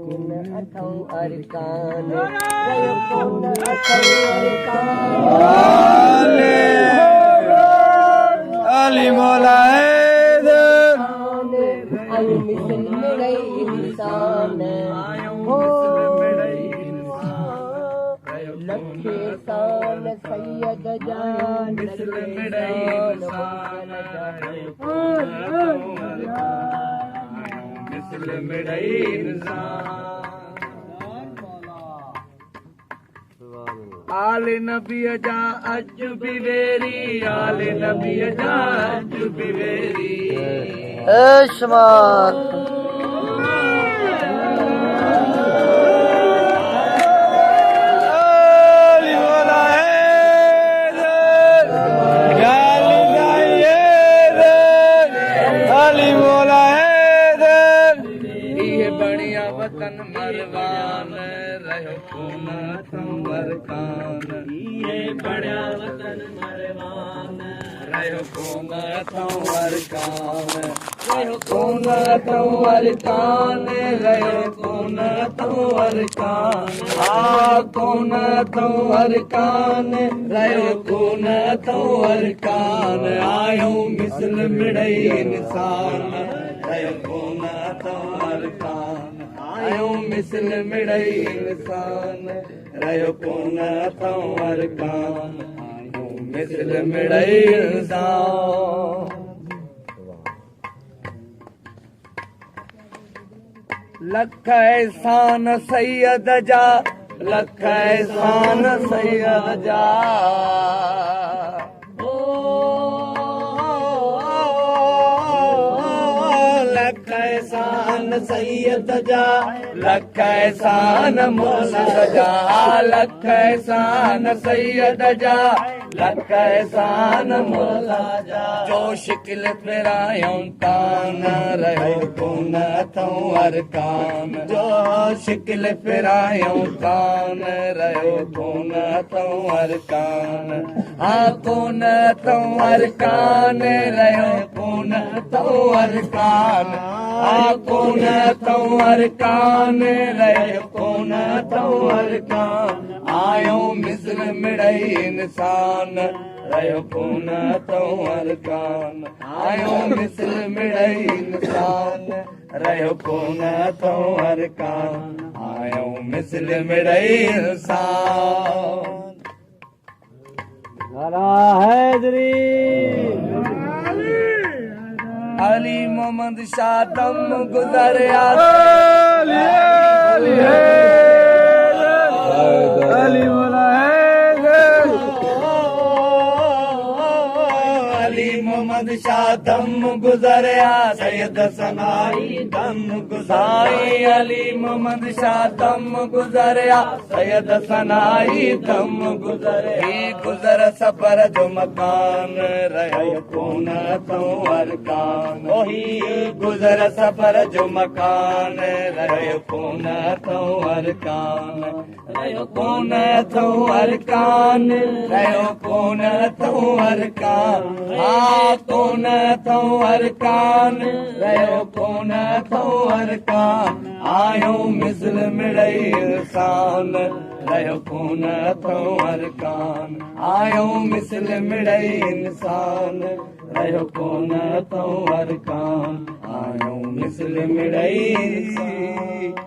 कुन अथौ अरकान रयो कुन अथौ अरकान अली मौला हैदर आयो मिसल मिड़ई इंसान हो लखे सान सैयद जान मिसल मिड़ई इंसान मिसल मिड़ई इंसान आले नबी जा अज बिवेरी आले नबी जा अज बिवेरी ऐशमात अली मौला हैदर अली दाई हैदर अली मौला हैदर ये बढ़िया वतन मरवान रहो खून संवर कान ये बढ़िया वतन मरवान रहो खून संवर कान रहो खून संवर कान रहो खून संवर कान आ खून संवर कान रहो खून संवर कान आयो मिसल मिड़ई इंसान रहो खून संवर कान आयो मिसल मिड़ई इंसान रहो खून संवर कान आयो मिसल मिड़ई इंसान लख एहसान सैयद जा लख एहसान सैयद जा लख एहसान सैयद जा लख एहसान मौला जा लख एहसान सैयद जा लख एहसान मौला जा जो शिकिल फिरायों कान रहो कौन अथऊं अरकान जो शिकिल फिरायों कान रहो कौन अथऊं अरकान हाँ कौन अथऊं अरकान रहो कौन अथऊं अरकान हाँ कौन अथऊं अरकान रहो कौन अथऊं अरकान आयो मिसल मिड़ई इंसान रहो कौन अथऊं अरकान आयो मिसल मिड़ई इंसान रहो कौन अथऊं अरकान आयो मिसल मिड़ई इंसान हैदरी अली मोहम्मद शाह दम गुजरिया अली मौला हैदर अली मोहम्मद शाह दम गुजरिया सैयद सनाई दम गुजाई अली मोहम्मद शाह दम गुजरिया सैयद सनाई दम गुजरे गुजर सफर जो मकान रहो कौन अथऊं अरकान ओही गुजर सफर जो मकान रहो कौन अथऊं अरकान रहो कौन अथऊं अरकान रहो कौन अथऊं अरकान हाँ कौन अथऊं अरकान रहो कौन अथऊं अरकान आयो मिसल मिड़ई इंसान रहो कौन अथऊं अरकान आयो मिसल मिड़ई इंसान रहो कौन अथऊं अरकान आयो मिसल मिड़ई इंसान